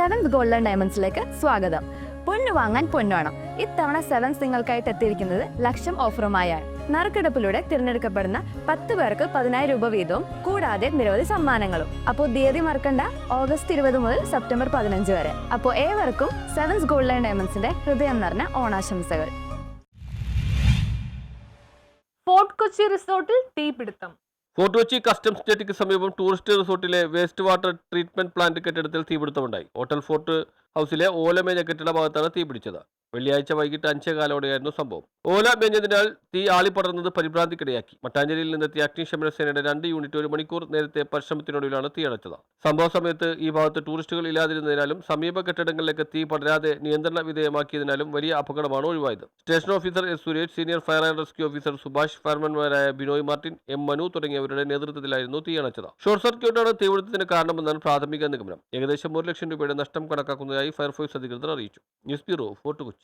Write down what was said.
Seventh golden ഡയമണ്ട്സിലേക്ക് സ്വാഗതം. പൊന്നു വാങ്ങാൻ പൊന്നുവേണം. ഇത്തവണ സെവൻസ് നിങ്ങൾക്കായിട്ട് എത്തിയിരിക്കുന്നത് ലക്ഷം ഓഫറുമായാണ്. നറുക്കെടുപ്പിലൂടെ തിരഞ്ഞെടുക്കപ്പെടുന്ന 10 പേർക്ക് 10,000 രൂപ വീതവും കൂടാതെ നിരവധി സമ്മാനങ്ങളും. അപ്പോൾ തീയതി മറക്കണ്ട, ഓഗസ്റ്റ് 20 മുതൽ സെപ്റ്റംബർ 15 വരെ. അപ്പോൾ ഏവർക്കും സെവൻസ് ഗോൾഡൻ ഡയമണ്ട്സിന്റെ ഹൃദയം നിറഞ്ഞ ഓണാശംസകൾ. ഫോർട്ട് കൊച്ചി റിസോർട്ടിൽ തീപിടുത്തം. ഫോർട്ട് കൊച്ചി കസ്റ്റംസ് ജെട്ടിക്ക് സമീപം ടൂറിസ്റ്റ് റിസോർട്ടിലെ വേസ്റ്റ് വാട്ടർ ട്രീറ്റ്മെന്റ് പ്ലാന്റ് കെട്ടിടത്തിൽ തീപിടുത്തമുണ്ടായി. ഹോട്ടൽ ഫോർട്ട് ഹൗസിലെ ഓല മേഞ്ഞ കെട്ടിട ഭാഗത്താണ് തീപിടിച്ചത്. വെള്ളിയാഴ്ച വൈകിട്ട് 5:15 സംഭവം. ഓല മേഞ്ഞതിനാൽ തീ ആളിപ്പടർന്നത് പരിഭ്രാന്തിക്കിടയാക്കി. മട്ടാഞ്ചേരിയിൽ നിന്നെത്തിയ അഗ്നിശമന സേനയുടെ 2 യൂണിറ്റ് 1 മണിക്കൂർ നേരത്തെ പരിശ്രമത്തിനൊടുവിലാണ് തീയണച്ചത്. സംഭവ സമയത്ത് ഈ ഭാഗത്ത് ടൂറിസ്റ്റുകൾ ഇല്ലാതിരുന്നതിനാലും സമീപ കെട്ടിടങ്ങളിലേക്ക് തീ പടരാതെ നിയന്ത്രണ വിധേയമാക്കിയതിനാലും വലിയ അപകടമാണ് ഒഴിവായത്. Station officer S Suresh, senior fire and rescue officer Subhash, ഫയർമാൻമാരായ ബിനോയ് മാർട്ടിൻ, എം മനു തുടങ്ങിയവരുടെ നേതൃത്വത്തിലായിരുന്നു തീയണച്ചത്. ഷോർട്ട് സർക്യൂട്ടാണ് തീപിടുത്തത്തിന് കാരണമെന്നാണ് പ്രാഥമിക നിഗമനം. ഏകദേശം 1 ലക്ഷം രൂപയുടെ നഷ്ടം കണക്കാക്കുന്നതായി ഫയർഫോഴ്സ് അധികൃതർ അറിയിച്ചു. News bureau, fort Kochi.